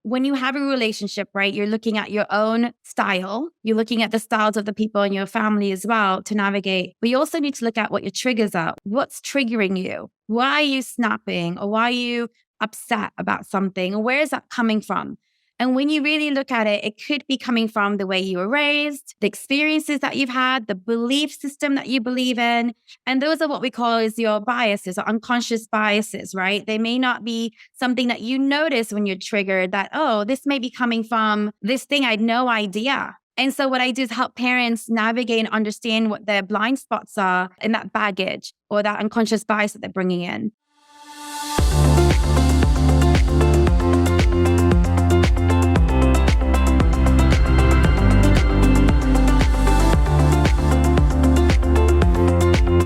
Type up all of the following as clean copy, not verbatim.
when you have a relationship, right, you're looking at your own style. You're looking at the styles of the people in your family as well to navigate. But you also need to look at what your triggers are. What's triggering you? Why are you snapping? Or why are you upset about something? Or where is that coming from? And when you really look at it, it could be coming from the way you were raised, the experiences that you've had, the belief system that you believe in. And those are what we call is your biases or unconscious biases, right? They may not be something that you notice when you're triggered that, oh, this may be coming from this thing I had no idea. And so what I do is help parents navigate and understand what their blind spots are in that baggage or that unconscious bias that they're bringing in.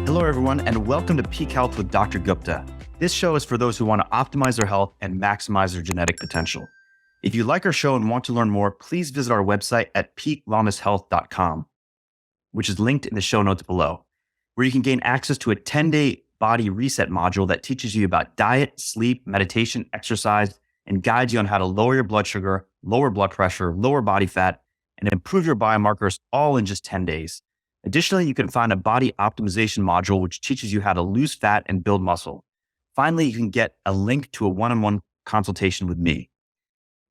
Hello, everyone, and welcome to Peak Health with Dr. Gupta. This show is for those who want to optimize their health and maximize their genetic potential. If you like our show and want to learn more, please visit our website at peakwellnesshealth.com, which is linked in the show notes below, where you can gain access to a 10-day body reset module that teaches you about diet, sleep, meditation, exercise, and guides you on how to lower your blood sugar, lower blood pressure, lower body fat, and improve your biomarkers all in just 10 days. Additionally, you can find a body optimization module, which teaches you how to lose fat and build muscle. Finally, you can get a link to a one-on-one consultation with me.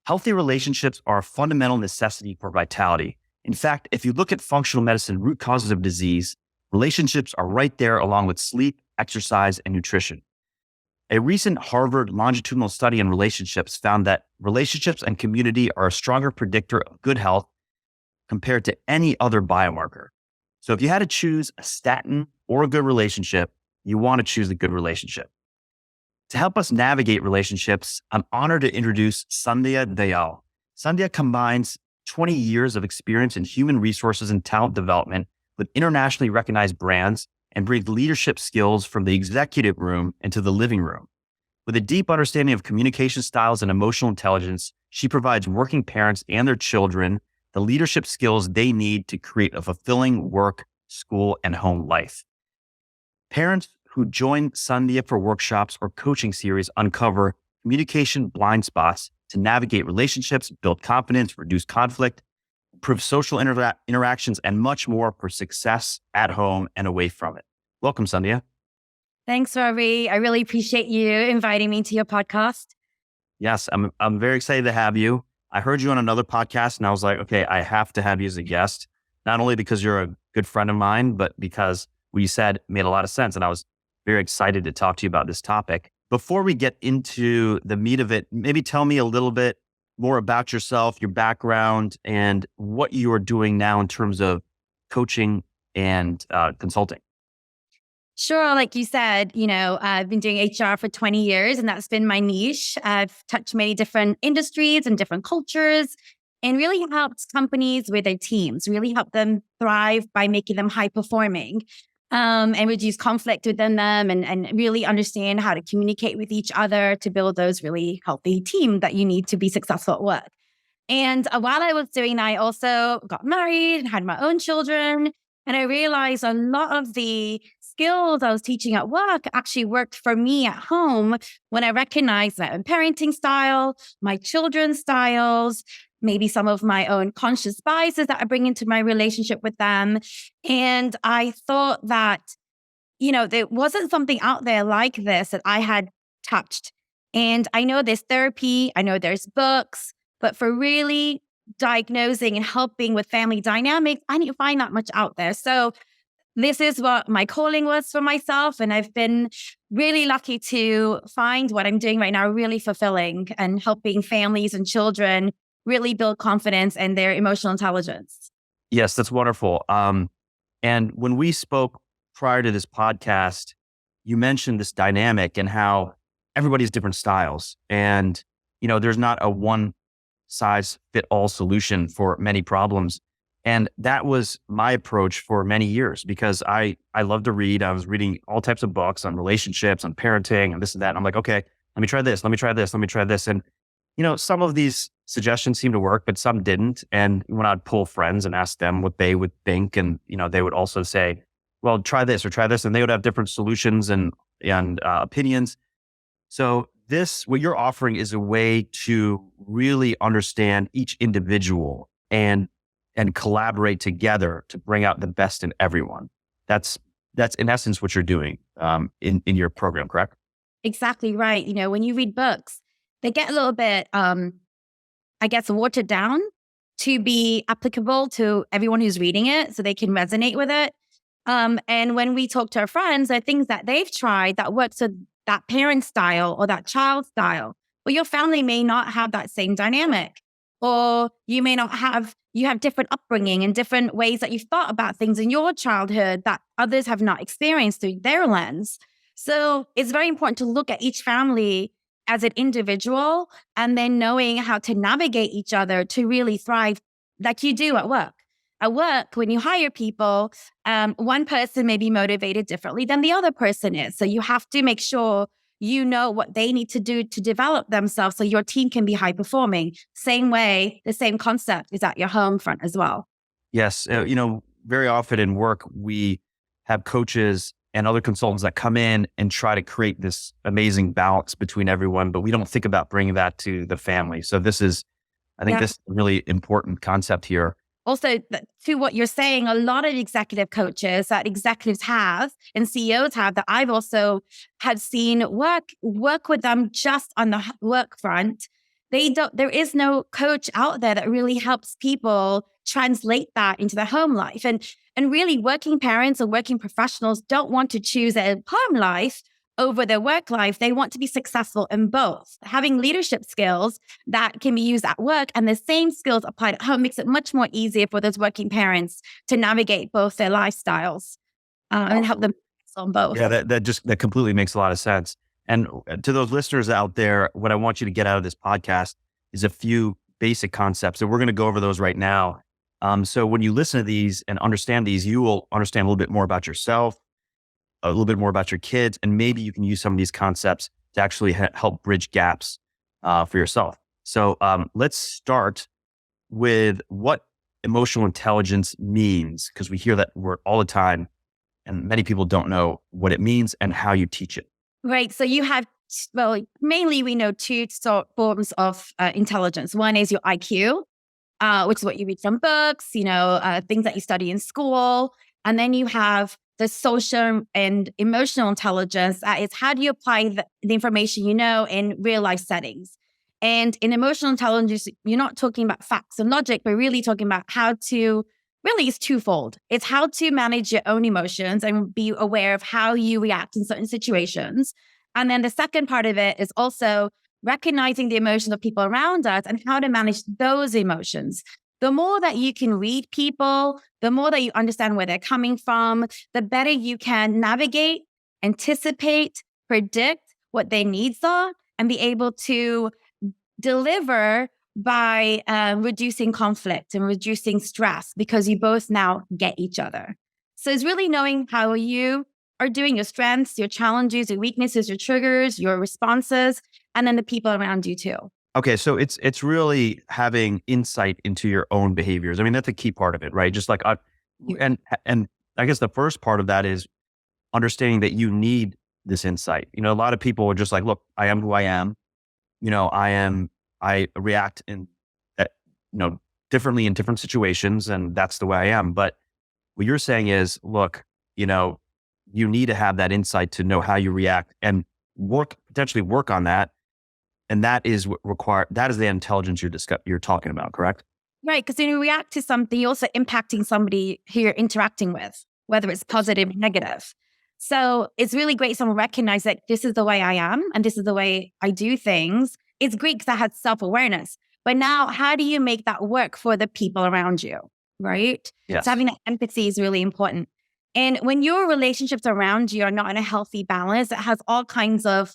Healthy relationships are a fundamental necessity for vitality. In fact, if you look at functional medicine root causes of disease, relationships are right there along with sleep, exercise, and nutrition. A recent Harvard longitudinal study in relationships found that relationships and community are a stronger predictor of good health compared to any other biomarker. So if you had to choose a statin or a good relationship, you want to choose a good relationship. To help us navigate relationships, I'm honored to introduce Sandhya Dayal. Sandhya combines 20 years of experience in human resources and talent development with internationally recognized brands and brings leadership skills from the executive room into the living room. With a deep understanding of communication styles and emotional intelligence, she provides working parents and their children the leadership skills they need to create a fulfilling work, school, and home life. Parents who join Sandhya for workshops or coaching series uncover communication blind spots to navigate relationships, build confidence, reduce conflict, improve social interactions, and much more for success at home and away from it. Welcome, Sandhya. Thanks, Ravi. I really appreciate you inviting me to your podcast. Yes, I'm very excited to have you. I heard you on another podcast and I was like, okay, I have to have you as a guest, not only because you're a good friend of mine, but because what you said made a lot of sense. And I was very excited to talk to you about this topic. Before we get into the meat of it, maybe tell me a little bit more about yourself, your background, and what you are doing now in terms of coaching and consulting. Sure. Like you said, I've been doing HR for 20 years and that's been my niche. I've touched many different industries and different cultures and really helped companies with their teams, really help them thrive by making them high performing and reduce conflict within them and really understand how to communicate with each other to build those really healthy team that you need to be successful at work. And while I was doing that, I also got married and had my own children. And I realized a lot of the skills I was teaching at work actually worked for me at home when I recognized my own parenting style, my children's styles, maybe some of my own conscious biases that I bring into my relationship with them. And I thought that, there wasn't something out there like this that I had touched. And I know there's therapy, I know there's books, but for really diagnosing and helping with family dynamics, I didn't find that much out there. So this is what my calling was for myself. And I've been really lucky to find what I'm doing right now really fulfilling and helping families and children really build confidence and their emotional intelligence. Yes, that's wonderful. And when we spoke prior to this podcast, you mentioned this dynamic and how everybody's different styles. And, there's not a one size fit all solution for many problems. And that was my approach for many years because I love to read. I was reading all types of books on relationships, on parenting and this and that. And I'm like, okay, let me try this. Let me try this. Let me try this. And, some of these suggestions seemed to work, but some didn't. And when I'd pull friends and ask them what they would think, and, they would also say, well, try this or try this. And they would have different solutions and opinions. So what you're offering is a way to really understand each individual and collaborate together to bring out the best in everyone. That's in essence what you're doing in your program, correct? Exactly right. When you read books, they get a little bit, I guess, watered down to be applicable to everyone who's reading it so they can resonate with it. And when we talk to our friends, there are things that they've tried that works with that parent style or that child style. But your family may not have that same dynamic. Or you may not have, you have different upbringing and different ways that you've thought about things in your childhood that others have not experienced through their lens. So it's very important to look at each family as an individual and then knowing how to navigate each other to really thrive like you do at work. At work, when you hire people, one person may be motivated differently than the other person is. So you have to make sure you know what they need to do to develop themselves so your team can be high performing. Same way, the same concept is at your home front as well. Yes. Very often in work, we have coaches and other consultants that come in and try to create this amazing balance between everyone, but we don't think about bringing that to the family. So this is a really important concept here. Also, to what you're saying, a lot of executive coaches that executives have and CEOs have that I've also had seen work with them just on the work front. There is no coach out there that really helps people translate that into their home life. And really working parents or working professionals don't want to choose their home life over their work life. They want to be successful in both. Having leadership skills that can be used at work and the same skills applied at home makes it much more easier for those working parents to navigate both their lifestyles and help them on both. Yeah, that completely makes a lot of sense. And to those listeners out there, what I want you to get out of this podcast is a few basic concepts, and we're going to go over those right now. So when you listen to these and understand these, you will understand a little bit more about yourself, a little bit more about your kids, and maybe you can use some of these concepts to actually help bridge gaps for yourself. So let's start with what emotional intelligence means, because we hear that word all the time, and many people don't know what it means and how you teach it. Right. So you have, mainly we know two forms of intelligence. One is your IQ, which is what you read from books, things that you study in school. And then you have the social and emotional intelligence. Is how do you apply the information in real life settings? And in emotional intelligence, you're not talking about facts and logic, but really talking about really it's twofold. It's how to manage your own emotions and be aware of how you react in certain situations. And then the second part of it is also recognizing the emotions of people around us and how to manage those emotions. The more that you can read people, the more that you understand where they're coming from, the better you can navigate, anticipate, predict what their needs are, and be able to deliver by reducing conflict and reducing stress because you both now get each other. So it's really knowing how you are doing, your strengths, your challenges, your weaknesses, your triggers, your responses, and then the people around you too. Okay, so it's really having insight into your own behaviors. I mean, that's a key part of it, right? Just like, and I guess the first part of that is understanding that you need this insight. A lot of people are just like, look, I am who I am. I react differently in different situations, and that's the way I am. But what you're saying is, look, you need to have that insight to know how you react and potentially work on that. And that is that is the intelligence you're talking about, correct? Right. Because when you react to something, you're also impacting somebody who you're interacting with, whether it's positive or negative. So it's really great someone recognize that this is the way I am and this is the way I do things. It's great because I had self-awareness. But now how do you make that work for the people around you? Right? Yes. So having that empathy is really important. And when your relationships around you are not in a healthy balance, it has all kinds of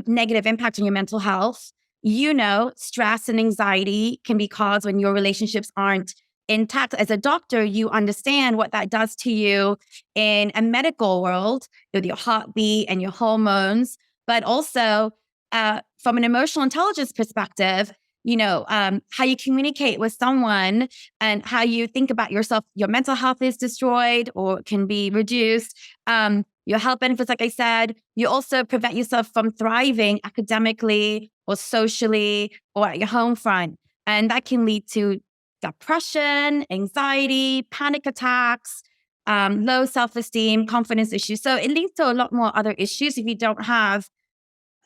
negative impact on your mental health. Stress and anxiety can be caused when your relationships aren't intact. As a doctor, you understand what that does to you in a medical world with your heartbeat and your hormones, but also from an emotional intelligence perspective, how you communicate with someone and how you think about yourself, your mental health is destroyed or can be reduced. your health benefits, like I said. You also prevent yourself from thriving academically or socially or at your home front. And that can lead to depression, anxiety, panic attacks, low self-esteem, confidence issues. So it leads to a lot more other issues if you don't have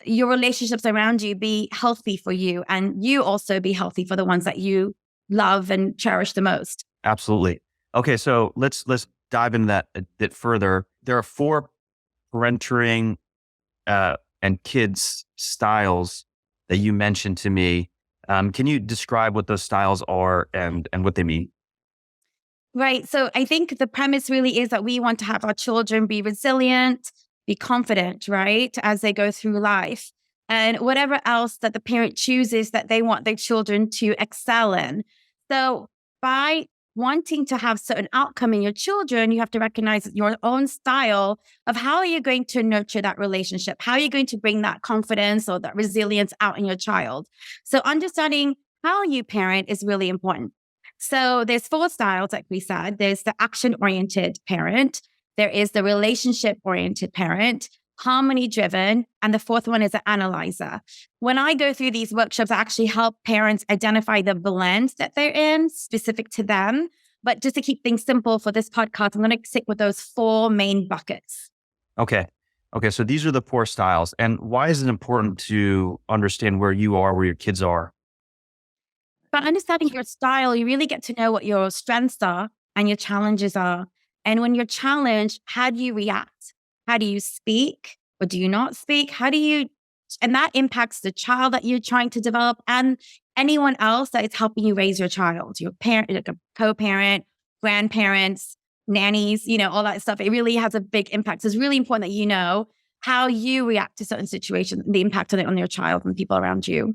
your relationships around you be healthy for you, and you also be healthy for the ones that you love and cherish the most. Absolutely. Okay, so let's dive into that a bit further. There are four parenting and kids styles that you mentioned to me. Can you describe what those styles are and what they mean? Right. So I think the premise really is that we want to have our children be resilient, be confident, right, as they go through life. And whatever else that the parent chooses that they want their children to excel in. So by wanting to have certain outcome in your children, you have to recognize your own style of how are you going to nurture that relationship? How are you going to bring that confidence or that resilience out in your child? So understanding how you parent is really important. So there's four styles, like we said. There's the action-oriented parent. There is the relationship-oriented parent, harmony-driven, and the fourth one is an analyzer. When I go through these workshops, I actually help parents identify the blend that they're in, specific to them. But just to keep things simple for this podcast, I'm going to stick with those four main buckets. Okay. Okay. So these are the four styles. And why is it important to understand where you are, where your kids are? By understanding your style, you really get to know what your strengths are and your challenges are. And when you're challenged, how do you react? How do you speak or do you not speak? And that impacts the child that you're trying to develop and anyone else that is helping you raise your child, your parent, like a co-parent, grandparents, nannies, all that stuff. It really has a big impact. So it's really important that you know how you react to certain situations, the impact on your child and people around you.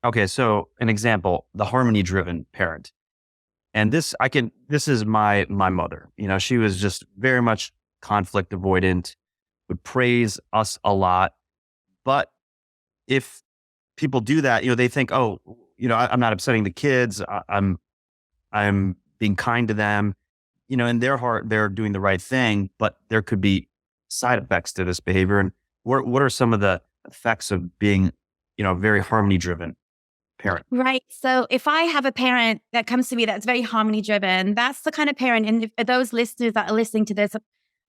Okay. So an example, the harmony driven parent. And this is my mother. She was just very much conflict avoidant, would praise us a lot. But if people do that, they think, oh, I'm not upsetting the kids. I'm being kind to them. In their heart, they're doing the right thing, but there could be side effects to this behavior. And what are some of the effects of being, a very harmony driven parent? Right. So if I have a parent that comes to me that's very harmony driven, that's the kind of parent. And if those listeners that are listening to this,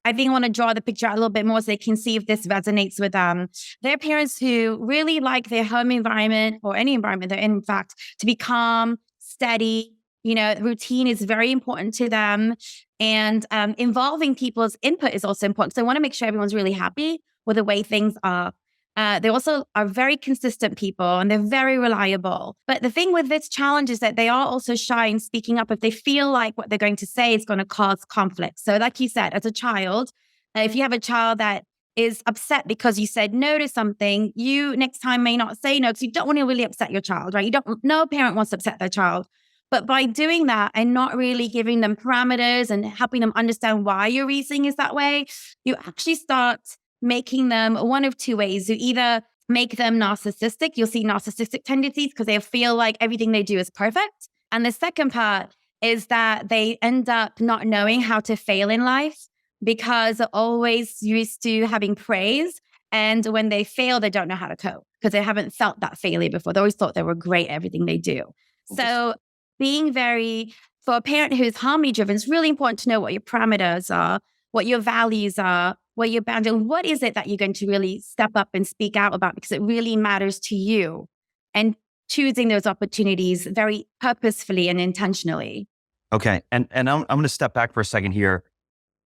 I think I want to draw the picture out a little bit more so they can see if this resonates with them. They're parents who really like their home environment or any environment they're in fact, to be calm, steady. Routine is very important to them. And involving people's input is also important. So I want to make sure everyone's really happy with the way things are. They also are very consistent people and they're very reliable. But the thing with this challenge is that they are also shy in speaking up if they feel like what they're going to say is going to cause conflict. So like you said, as a child, if you have a child that is upset because you said no to something, you next time may not say no because you don't want to really upset your child, right? No parent wants to upset their child. But by doing that and not really giving them parameters and helping them understand why your reasoning is that way, you actually start making them one of two ways. You either make them narcissistic. You'll see narcissistic tendencies because they feel like everything they do is perfect. And the second part is that they end up not knowing how to fail in life because they're always used to having praise. And when they fail, they don't know how to cope because they haven't felt that failure before. They always thought they were great at everything they do. So for a parent who's harmony driven, it's really important to know what your parameters are, what your values are, what your boundaries, what is it that you're going to really step up and speak out about because it really matters to you, and choosing those opportunities very purposefully and intentionally. Okay. And I'm going to step back for a second here.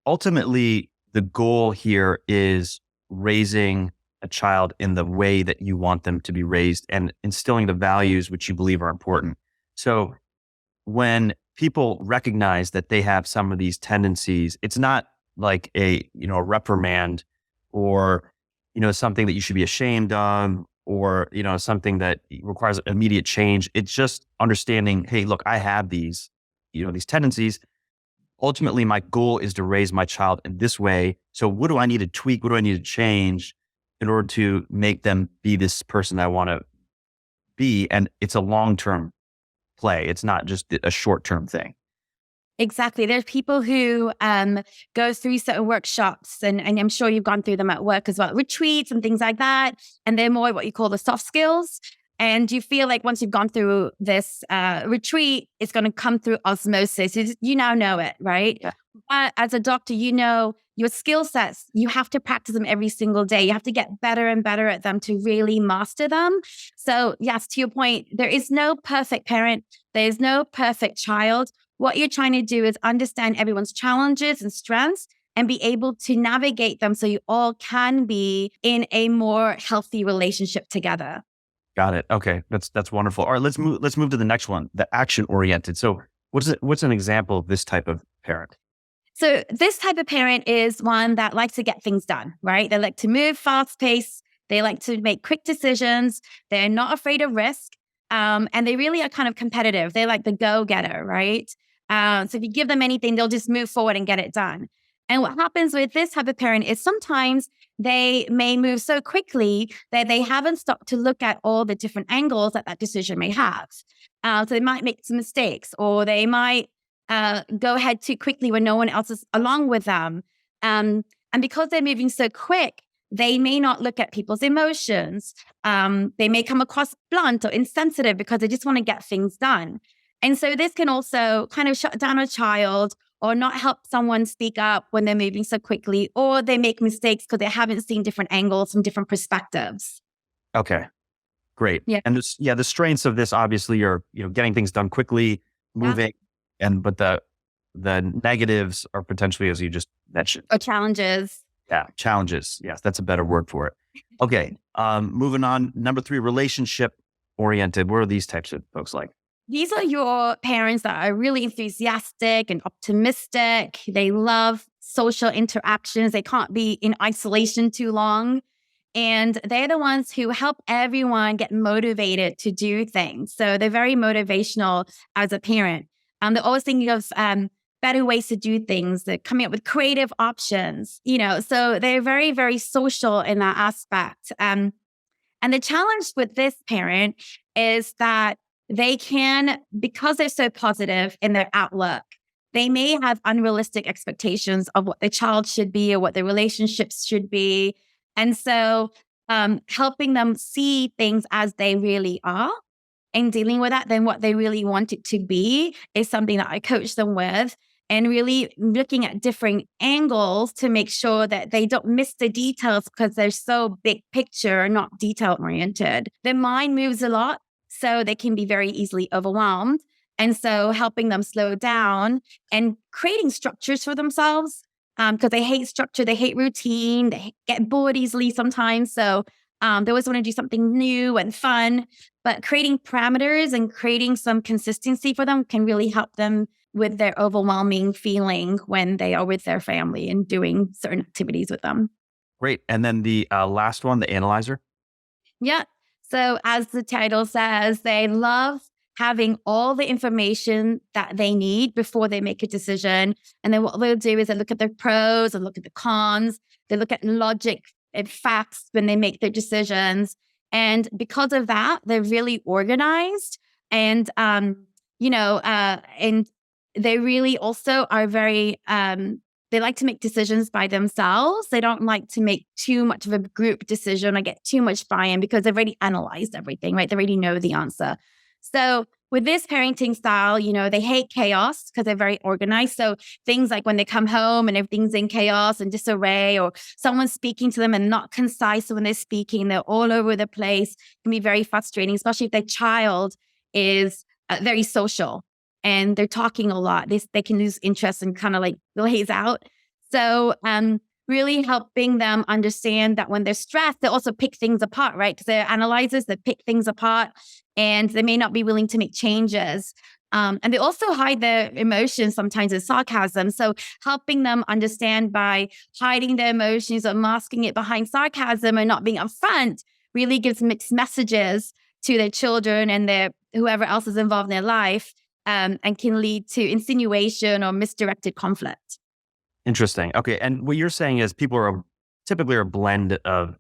Ultimately, the goal here is raising a child in the way that you want them to be raised and instilling the values which you believe are important. So when people recognize that they have some of these tendencies, it's not like a reprimand or, something that you should be ashamed of or, something that requires immediate change. It's just understanding, hey, look, I have these tendencies. Ultimately, my goal is to raise my child in this way. So what do I need to tweak? What do I need to change in order to make them be this person I want to be? And it's a long-term play. It's not just a short-term thing. Exactly. There's people who go through certain workshops, and I'm sure you've gone through them at work as well, retreats and things like that. And they're more what you call the soft skills. And you feel like once you've gone through this retreat, it's going to come through osmosis. You now know it, right? Yeah. But as a doctor, you know your skill sets, you have to practice them every single day. You have to get better and better at them to really master them. So yes, to your point, there is no perfect parent. There is no perfect child. What you're trying to do is understand everyone's challenges and strengths and be able to navigate them so you all can be in a more healthy relationship together. Got it. Okay. That's wonderful. All right, let's move to the next one, the action oriented. So what's an example of this type of parent? So this type of parent is one that likes to get things done, right? They like to move fast pace. They like to make quick decisions. They're not afraid of risk. And they really are kind of competitive. They're like the go-getter, right? So if you give them anything, they'll just move forward and get it done. And what happens with this type of parent is sometimes they may move so quickly that they haven't stopped to look at all the different angles that decision may have. So they might make some mistakes, or they might go ahead too quickly when no one else is along with them. And because they're moving so quick, they may not look at people's emotions. They may come across blunt or insensitive because they just want to get things done. And so this can also kind of shut down a child or not help someone speak up when they're moving so quickly, or they make mistakes because they haven't seen different angles from different perspectives. Okay, great. Yeah. And the strengths of this obviously are, getting things done quickly, moving, but the negatives are potentially, as you just mentioned. Or challenges. Yeah, challenges. Yes, that's a better word for it. Okay, moving on. Number 3, relationship oriented. What are these types of folks like? These are your parents that are really enthusiastic and optimistic. They love social interactions. They can't be in isolation too long. And they're the ones who help everyone get motivated to do things. So they're very motivational as a parent. They're always thinking of better ways to do things. They're coming up with creative options, so they're very, very social in that aspect. And the challenge with this parent is that they can, because they're so positive in their outlook, they may have unrealistic expectations of what the child should be or what the relationships should be. And so helping them see things as they really are and dealing with that, then what they really want it to be is something that I coach them with, and really looking at different angles to make sure that they don't miss the details because they're so big picture, not detail oriented. Their mind moves a lot, so they can be very easily overwhelmed. And so helping them slow down and creating structures for themselves, because they hate structure, they hate routine, they get bored easily sometimes. So they always want to do something new and fun, but creating parameters and creating some consistency for them can really help them with their overwhelming feeling when they are with their family and doing certain activities with them. Great. And then the last one, the analyzer. Yeah. So as the title says, they love having all the information that they need before they make a decision. And then what they'll do is they look at the pros and look at the cons. They look at logic and facts when they make their decisions. And because of that, they're really organized. And, and they really also are very, they like to make decisions by themselves. They don't like to make too much of a group decision or get too much buy-in because they've already analyzed everything, right? They already know the answer. So with this parenting style, they hate chaos because they're very organized. So things like when they come home and everything's in chaos and disarray, or someone's speaking to them and not concise. So when they're speaking, they're all over the place. It can be very frustrating, especially if their child is very social and they're talking a lot. They can lose interest and kind of like glaze out. So really helping them understand that when they're stressed, they also pick things apart, right? Because they're analyzers, they pick things apart and they may not be willing to make changes. And they also hide their emotions sometimes as sarcasm. So helping them understand by hiding their emotions or masking it behind sarcasm and not being upfront really gives mixed messages to their children and their whoever else is involved in their life, and can lead to insinuation or misdirected conflict. Interesting. Okay. And what you're saying is people are typically a blend of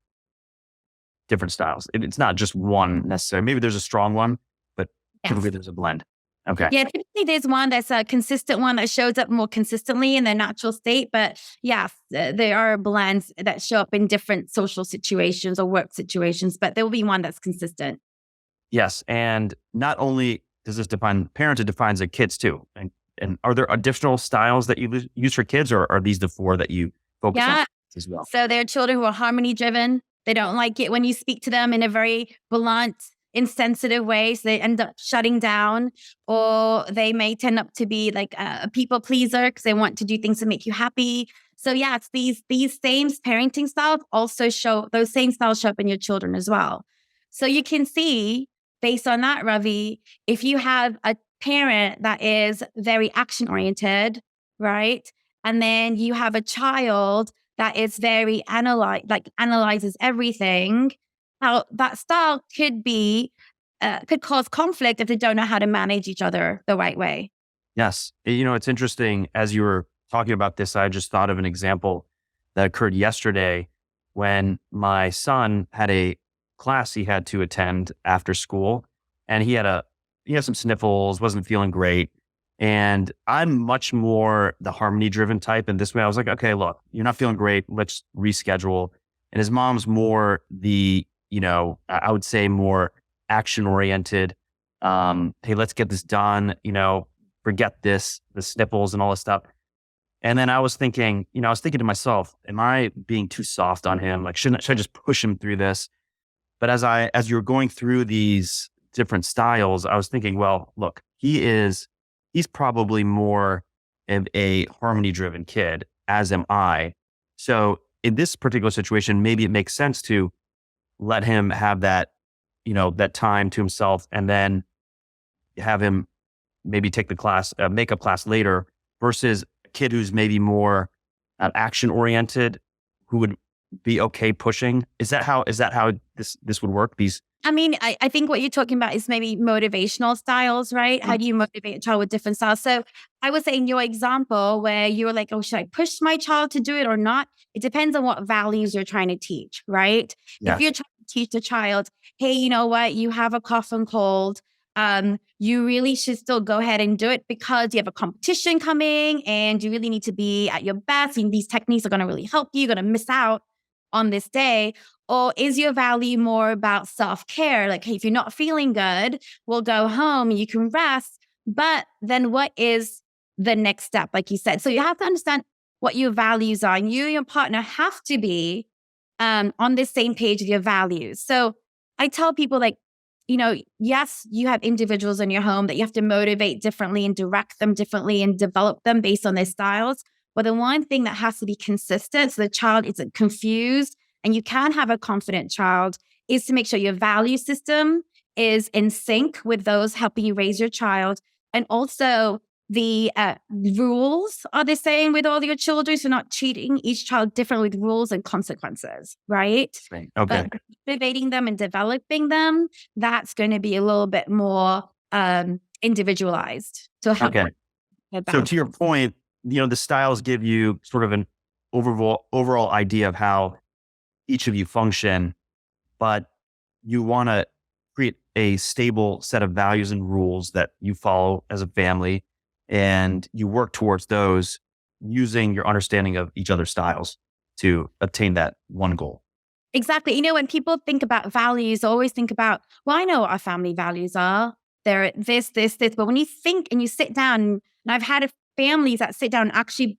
different styles. It's not just one necessarily. Maybe there's a strong one, but typically there's a blend. Okay. Yeah, typically there's one that's a consistent one that shows up more consistently in their natural state. But yeah, there are blends that show up in different social situations or work situations, but there will be one that's consistent. Yes. And not only does this define parents, it defines the kids too. And are there additional styles that you use for kids, or are these the four that you focus on Yeah. as well? So there are children who are harmony driven. They don't like it when you speak to them in a very blunt, insensitive way. So they end up shutting down, or they may tend up to be like a people pleaser because they want to do things to make you happy. So yeah, it's these same parenting styles also show those same styles show up in your children as well. So you can see based on that, Ravi, if you have a parent that is very action oriented, right? And then you have a child that is very analyzes everything. How that style could cause conflict if they don't know how to manage each other the right way. Yes. It's interesting. As you were talking about this, I just thought of an example that occurred yesterday when my son had a class he had to attend after school, and he had some sniffles, wasn't feeling great. And I'm much more the harmony driven type. And this way I was like, okay, look, you're not feeling great. Let's reschedule. And his mom's more I would say more action oriented. Hey, let's get this done. Forget this, the sniffles and all this stuff. And then I was thinking to myself, am I being too soft on him? Like, should I just push him through this? But as you're going through these different styles, I was thinking, well, look, he's probably more of a harmony driven kid, as am I. So in this particular situation, maybe it makes sense to let him have that, that time to himself, and then have him maybe take the class, makeup class later, versus a kid who's maybe more action oriented, who would be okay pushing. Is that how this would work? I think what you're talking about is maybe motivational styles, right? How do you motivate a child with different styles? So I would say in your example where you're like, oh, should I push my child to do it or not? It depends on what values you're trying to teach, right? Yes. If you're trying to teach the child, hey, you know what? You have a cough and cold. You really should still go ahead and do it because you have a competition coming and you really need to be at your best. And these techniques are going to really help you. You're going to miss out on this day. Or is your value more about self-care? Like, hey, if you're not feeling good, we'll go home and you can rest. But then what is the next step? Like you said, so you have to understand what your values are. And you and your partner have to be on the same page with your values. So I tell people yes, you have individuals in your home that you have to motivate differently and direct them differently and develop them based on their styles. But the one thing that has to be consistent so the child isn't confused and you can have a confident child is to make sure your value system is in sync with those helping you raise your child. And also the rules are the same with all your children. So not treating each child differently with rules and consequences, right? Okay. But motivating them and developing them, that's going to be a little bit more individualized to help. Okay. So to your point, the styles give you sort of an overall idea of how each of you function, but you want to create a stable set of values and rules that you follow as a family, and you work towards those using your understanding of each other's styles to obtain that one goal. Exactly. When people think about values, they always think about, well, I know what our family values are. They're this. But when you think and you sit down, and I've had families that sit down and actually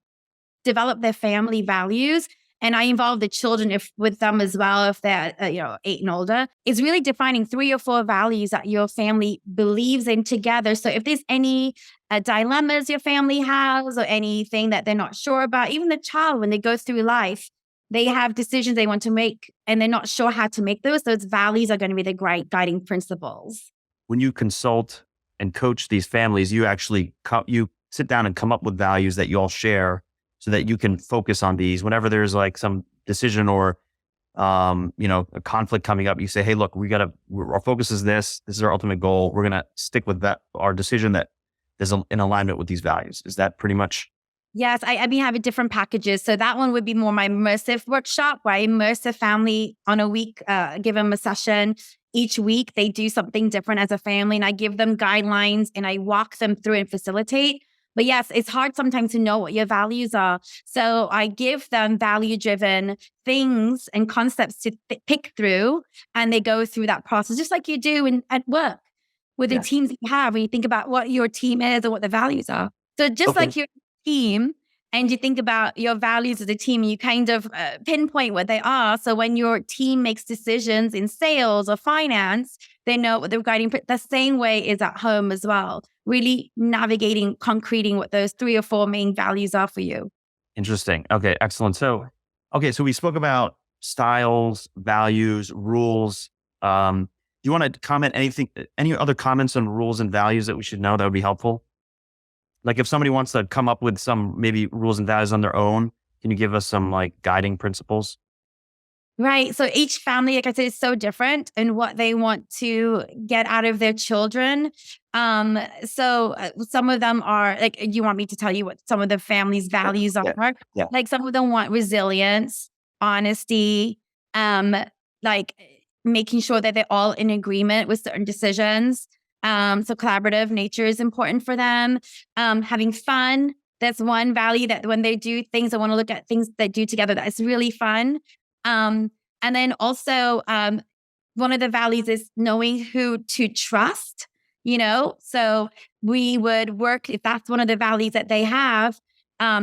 develop their family values, and I involve the children with them as well if they're 8 and older. It's really defining 3 or 4 values that your family believes in together. So if there's any dilemmas your family has or anything that they're not sure about, even the child, when they go through life, they have decisions they want to make and they're not sure how to make those values are going to be the great guiding principles. When you consult and coach these families, you actually you sit down and come up with values that you all share, so that you can focus on these whenever there's like some decision or, a conflict coming up. You say, hey, look, our focus is this. This is our ultimate goal. We're going to stick with that, our decision that is in alignment with these values. Is that pretty much? Yes, I have different packages. So that one would be more my immersive workshop where I immerse a family on a week, give them a session each week they do something different as a family, and I give them guidelines and I walk them through and facilitate. But yes, it's hard sometimes to know what your values are. So I give them value driven things and concepts to pick through, and they go through that process, just like you do at work with the Yeah. teams that you have, when you think about what your team is and what the values are. So just Okay. like your team, and you think about your values as a team, you kind of pinpoint what they are. So when your team makes decisions in sales or finance, they know what they're guiding. The same way is at home as well. Really navigating, concreting what those 3 or 4 main values are for you. Interesting. Okay, excellent. So we spoke about styles, values, rules. Do you want to comment any other comments on rules and values that we should know that would be helpful? Like if somebody wants to come up with some maybe rules and values on their own, can you give us some like guiding principles? Right. So each family, like I said, is so different in what they want to get out of their children. Some of them are like, you want me to tell you what some of the family's values Yeah. are? Yeah. Like some of them want resilience, honesty, like making sure that they're all in agreement with certain decisions. So collaborative nature is important for them. Having fun. That's one value that when they do things, I want to look at things they do together that is really fun. And then also, one of the values is knowing who to trust, So we would work if that's one of the values that they have,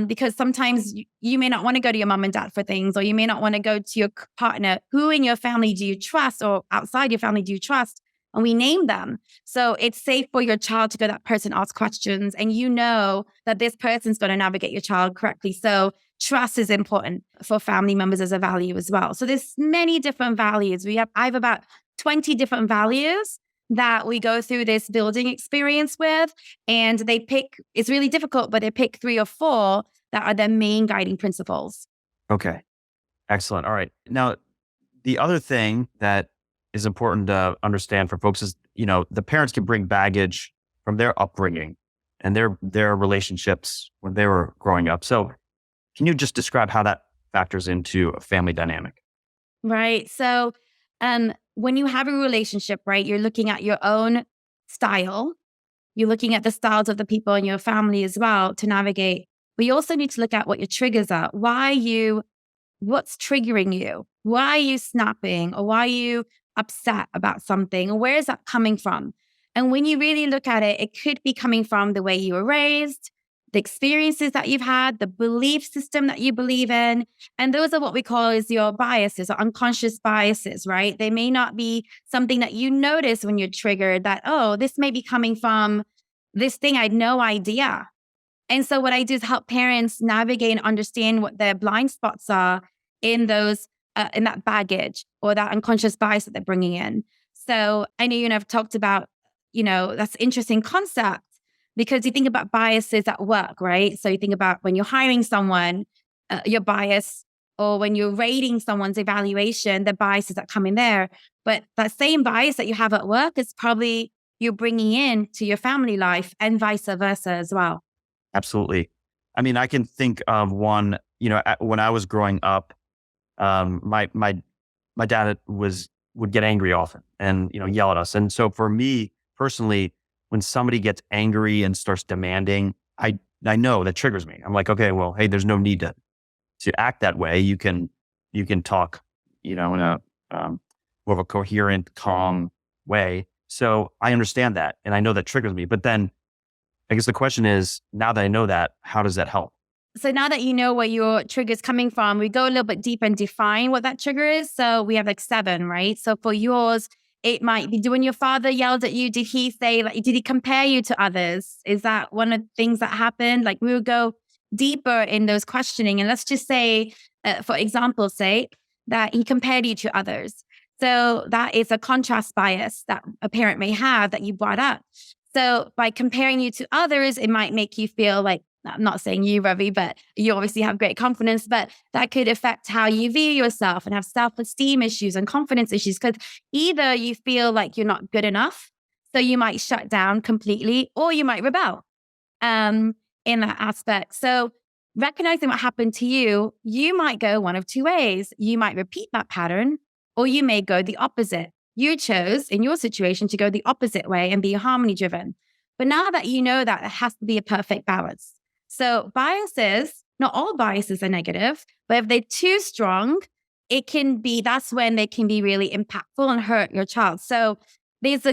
because sometimes you may not want to go to your mom and dad for things, or you may not want to go to your partner. Who in your family do you trust, or outside your family do you trust? And we name them. So it's safe for your child to go to that person, ask questions, and you know that this person's going to navigate your child correctly. So trust is important for family members as a value as well. So there's many different values. I have about 20 different values that we go through this building experience with, and it's really difficult, but they pick 3 or 4 that are their main guiding principles. Okay. Excellent. All right. Now, the other thing that is important to understand for folks is, the parents can bring baggage from their upbringing and their relationships when they were growing up. So can you just describe how that factors into a family dynamic? Right. So when you have a relationship, right, you're looking at your own style. You're looking at the styles of the people in your family as well to navigate. But you also need to look at what your triggers are. What's triggering you? Why are you snapping? Or why are you upset about something? Or where is that coming from? And when you really look at it, it could be coming from the way you were raised, the experiences that you've had, the belief system that you believe in. And those are what we call is your biases or unconscious biases, right? They may not be something that you notice when you're triggered that, oh, this may be coming from this thing I had no idea. And so what I do is help parents navigate and understand what their blind spots are in in that baggage or that unconscious bias that they're bringing in. So I know you and I've talked about, that's an interesting concept because you think about biases at work, right? So you think about when you're hiring someone, your bias, or when you're rating someone's evaluation, the biases that come in there. But that same bias that you have at work is probably you're bringing in to your family life and vice versa as well. Absolutely. I mean, I can think of one, when I was growing up, my dad would get angry often and, yell at us. And so for me personally, when somebody gets angry and starts demanding, I know that triggers me. I'm like, okay, well, hey, there's no need to act that way. You can talk, in a more of a coherent, calm way. So I understand that. And I know that triggers me. But then I guess the question is, now that I know that, how does that help? So now that you know where your trigger is coming from, we go a little bit deep and define what that trigger is. So we have like 7, right? So for yours, it might be when your father yelled at you, did he compare you to others? Is that one of the things that happened? Like we would go deeper in those questioning. And let's just say, for example's sake, that he compared you to others. So that is a contrast bias that a parent may have that you brought up. So by comparing you to others, it might make you feel like, I'm not saying you, Ravi, but you obviously have great confidence, but that could affect how you view yourself and have self-esteem issues and confidence issues. Because either you feel like you're not good enough, so you might shut down completely, or you might rebel in that aspect. So recognizing what happened to you, you might go one of 2 ways. You might repeat that pattern, or you may go the opposite. you chose in your situation to go the opposite way and be harmony driven. But now that you know that it has to be a perfect balance. So biases, not all biases are negative, but if they're too strong, that's when they can be really impactful and hurt your child. So there's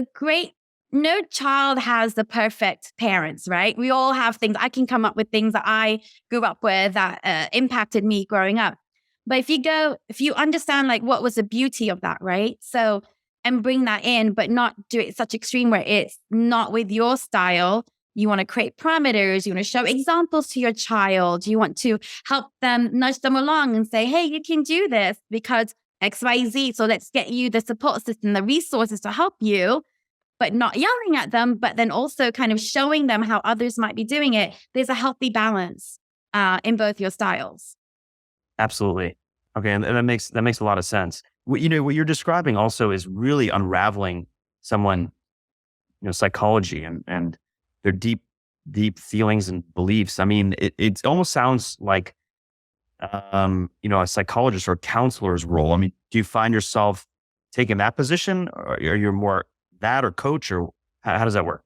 no child has the perfect parents, right? We all have things. I can come up with things that I grew up with that impacted me growing up. But if you understand like what was the beauty of that, right? So, and bring that in, but not do it such extreme where it's not with your style. You want to create parameters. You want to show examples to your child. You want to help them, nudge them along and say, hey, you can do this because X, Y, Z. So let's get you the support system, the resources to help you, but not yelling at them, but then also kind of showing them how others might be doing it. There's a healthy balance in both your styles. Absolutely. Okay. And that makes a lot of sense. What you're describing also is really unraveling someone, psychology and their deep feelings and beliefs. I mean, it almost sounds like, a psychologist or counselor's role. I mean, do you find yourself taking that position, or are you more that or coach, or how does that work?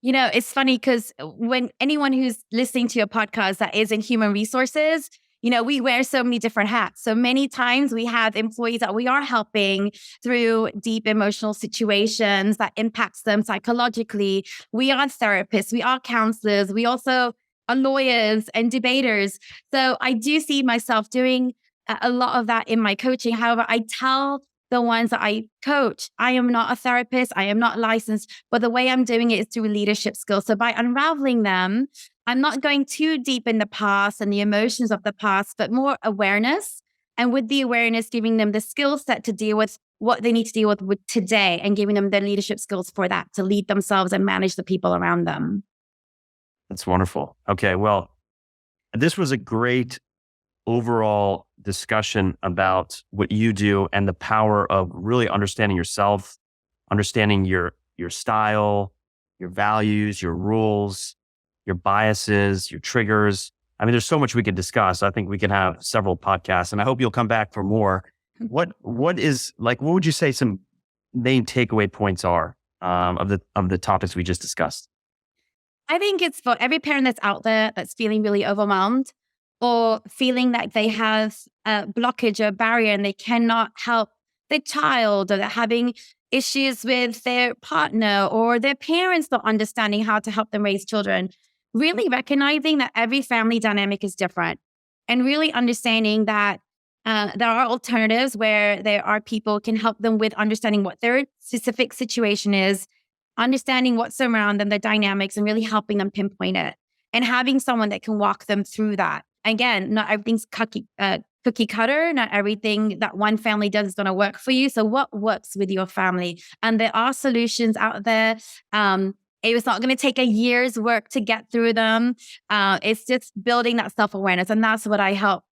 It's funny because when anyone who's listening to your podcast that is in human resources, we wear so many different hats. So many times we have employees that we are helping through deep emotional situations that impacts them psychologically. We are therapists, we are counselors, we also are lawyers and debaters. So I do see myself doing a lot of that in my coaching. However, I tell the ones that I coach, I am not a therapist, I am not licensed, but the way I'm doing it is through leadership skills. So by unraveling them, I'm not going too deep in the past and the emotions of the past, but more awareness. And with the awareness, giving them the skill set to deal with what they need to deal with today and giving them the leadership skills for that to lead themselves and manage the people around them. That's wonderful. Okay. Well, this was a great overall discussion about what you do and the power of really understanding yourself, understanding your style, your values, your rules, your biases, your triggers. I mean, there's so much we could discuss. I think we can have several podcasts, and I hope you'll come back for more. What would you say some main takeaway points are of the topics we just discussed? I think it's for every parent that's out there that's feeling really overwhelmed or feeling that they have a blockage or a barrier and they cannot help their child, or they're having issues with their partner or their parents not understanding how to help them raise children. Really recognizing that every family dynamic is different and really understanding that there are alternatives where there are people who can help them with understanding what their specific situation is, understanding what's around them, the dynamics, and really helping them pinpoint it and having someone that can walk them through that. Again, not everything's cookie cutter. Not everything that one family does is going to work for you. So what works with your family? And there are solutions out there. It was not going to take a year's work to get through them. It's just building that self-awareness. And that's what I help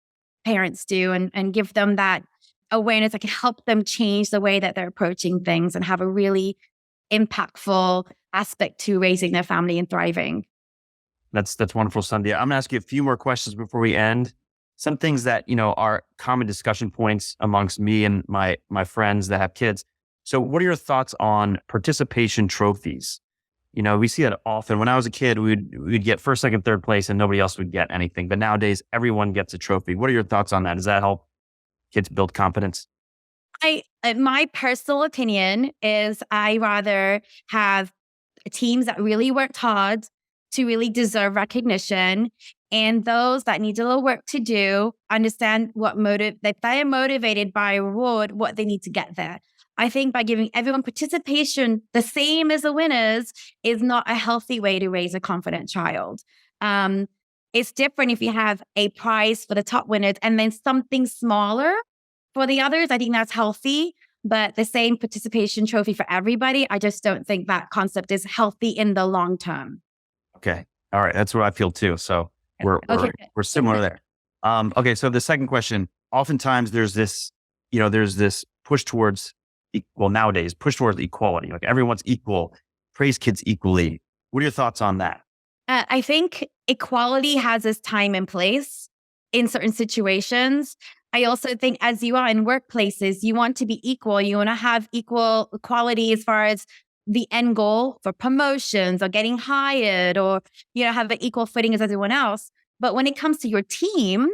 parents do and give them that awareness that can help them change the way that they're approaching things and have a really impactful aspect to raising their family and thriving. That's wonderful, Sandhya. I'm going to ask you a few more questions before we end. Some things that, are common discussion points amongst me and my friends that have kids. So what are your thoughts on participation trophies? We see that often. When I was a kid, we'd get first, second, third place and nobody else would get anything. But nowadays, everyone gets a trophy. What are your thoughts on that? Does that help kids build confidence? My personal opinion is I rather have teams that really worked hard to really deserve recognition, and those that need a little work to do, understand that they are motivated by a reward, what they need to get there. I think by giving everyone participation the same as the winners is not a healthy way to raise a confident child. It's different if you have a prize for the top winners and then something smaller for the others. I think that's healthy, but the same participation trophy for everybody, I just don't think that concept is healthy in the long term. Okay. All right. That's what I feel too. So we're similar there. Okay. So the second question, oftentimes there's this push towards, nowadays push towards equality. Like everyone's equal, praise kids equally. What are your thoughts on that? I think equality has its time and place in certain situations. I also think as you are in workplaces, you want to be equal. You want to have equal equality as far as the end goal for promotions or getting hired or, have an equal footing as everyone else. But when it comes to your team,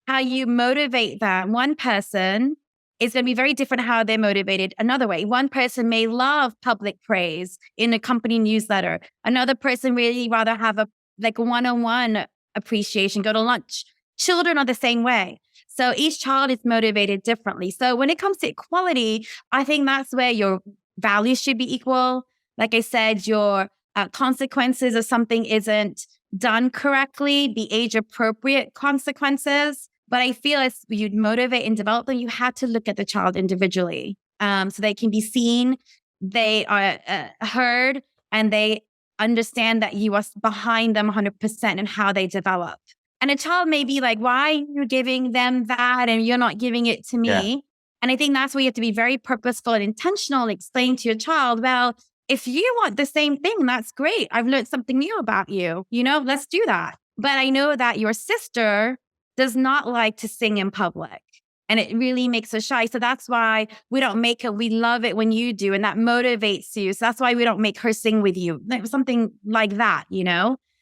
how you motivate them, one person is going to be very different how they're motivated another way. One person may love public praise in a company newsletter. Another person really rather have a one-on-one appreciation, go to lunch. Children are the same way. So each child is motivated differently. So when it comes to equality, I think that's where your values should be equal. Like I said, your consequences if something isn't done correctly, be age appropriate consequences. But I feel as you motivate and develop them, you have to look at the child individually so they can be seen, they are heard, and they understand that you are behind them 100% in how they develop. And a child may be like, why are you giving them that and you're not giving it to me? Yeah. And I think that's where you have to be very purposeful and intentional, explain to your child, well, if you want the same thing, that's great. I've learned something new about you. Let's do that. But I know that your sister does not like to sing in public. And it really makes her shy. So that's why we don't make her, we love it when you do. And that motivates you. So that's why we don't make her sing with you. Something like that,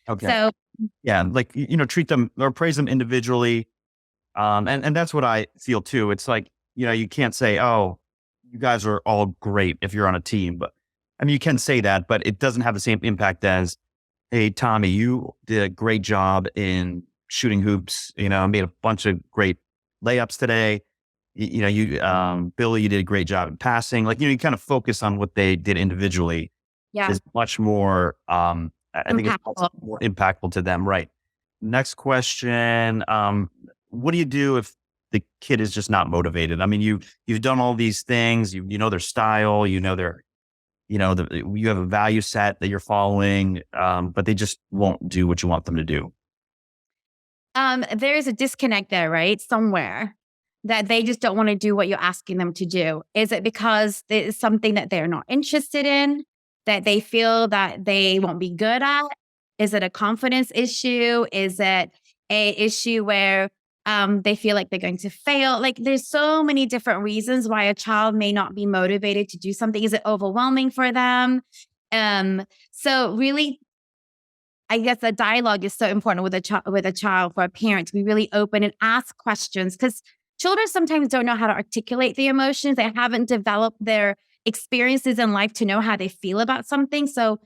Okay. So yeah, treat them or praise them individually. And that's what I feel too. It's like, you can't say, oh, you guys are all great if you're on a team. But I mean, you can say that, but it doesn't have the same impact as, hey, Tommy, you did a great job in shooting hoops, made a bunch of great layups today. Billy, you did a great job in passing. You kind of focus on what they did individually. Yeah. Is much more, I think it's more impactful to them. Right. Next question. What do you do if the kid is just not motivated? I mean, you've done all these things, you know their style, you have a value set that you're following, but they just won't do what you want them to do. There's a disconnect there, right? Somewhere that they just don't want to do what you're asking them to do. Is it because it's something that they're not interested in, that they feel that they won't be good at? Is it a confidence issue? Is it a issue where they feel like they're going to fail? There's so many different reasons why a child may not be motivated to do something. Is it overwhelming for them? So really, I guess the dialogue is so important with a child, for a parent to be really open and ask questions, because children sometimes don't know how to articulate the emotions. They haven't developed their experiences in life to know how they feel about something. So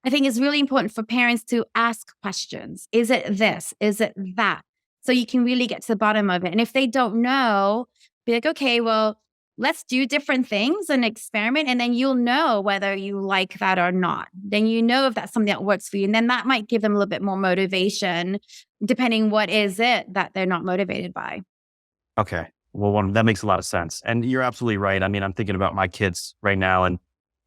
I think it's really important for parents to ask questions. Is it this? Is it that? So you can really get to the bottom of it. And if they don't know, be like, okay, well, let's do different things and experiment. And then you'll know whether you like that or not. Then you know if that's something that works for you. And then that might give them a little bit more motivation, depending what is it that they're not motivated by. Okay. Well, that makes a lot of sense. And you're absolutely right. I mean, I'm thinking about my kids right now, and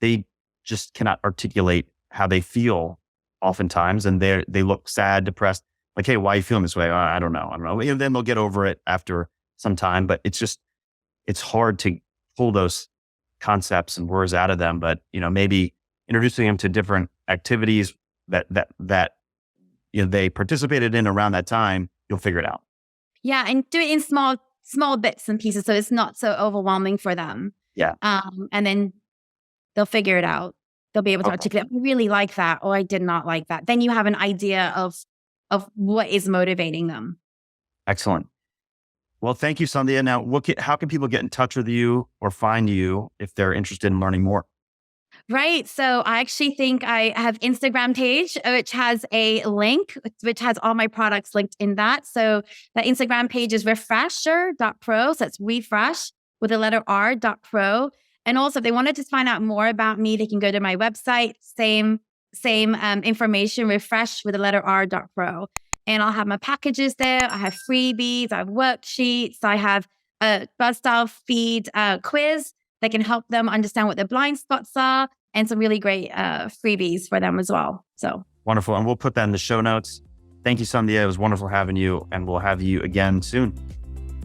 they just cannot articulate how they feel oftentimes. And they look sad, depressed. Like, hey, why are you feeling this way? I don't know. And then they'll get over it after some time. But it's hard to pull those concepts and words out of them. But, maybe introducing them to different activities that they participated in around that time, you'll figure it out. Yeah. And do it in small bits and pieces, so it's not so overwhelming for them. Yeah. And then they'll figure it out. They'll be able to articulate, I really like that, or I did not like that. Then you have an idea of what is motivating them. Excellent. Well, thank you, Sandhya. Now, how can people get in touch with you or find you if they're interested in learning more? Right. So I actually think I have Instagram page, which has a link, which has all my products linked in that. So that Instagram page is refresher.pro. So it's refresh with the letter R.pro. And also, if they wanted to find out more about me, they can go to my website, same information, refresh with the letter R.pro. And I'll have my packages there. I have freebies, I have worksheets, I have a Buzzstyle feed quiz that can help them understand what their blind spots are, and some really great freebies for them as well. So wonderful. And we'll put that in the show notes. Thank you, Sandhya. It was wonderful having you, and we'll have you again soon.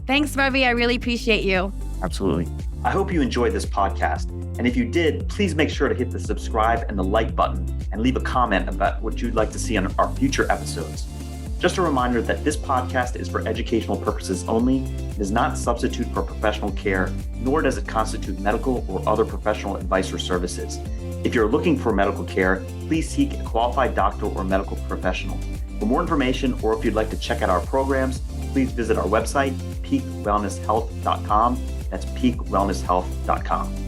Thanks, Ravi. I really appreciate you. Absolutely. I hope you enjoyed this podcast. And if you did, please make sure to hit the subscribe and the like button and leave a comment about what you'd like to see on our future episodes. Just a reminder that this podcast is for educational purposes only. It does not substitute for professional care, nor does it constitute medical or other professional advice or services. If you're looking for medical care, please seek a qualified doctor or medical professional. For more information, or if you'd like to check out our programs, please visit our website, peakwellnesshealth.com. That's peakwellnesshealth.com.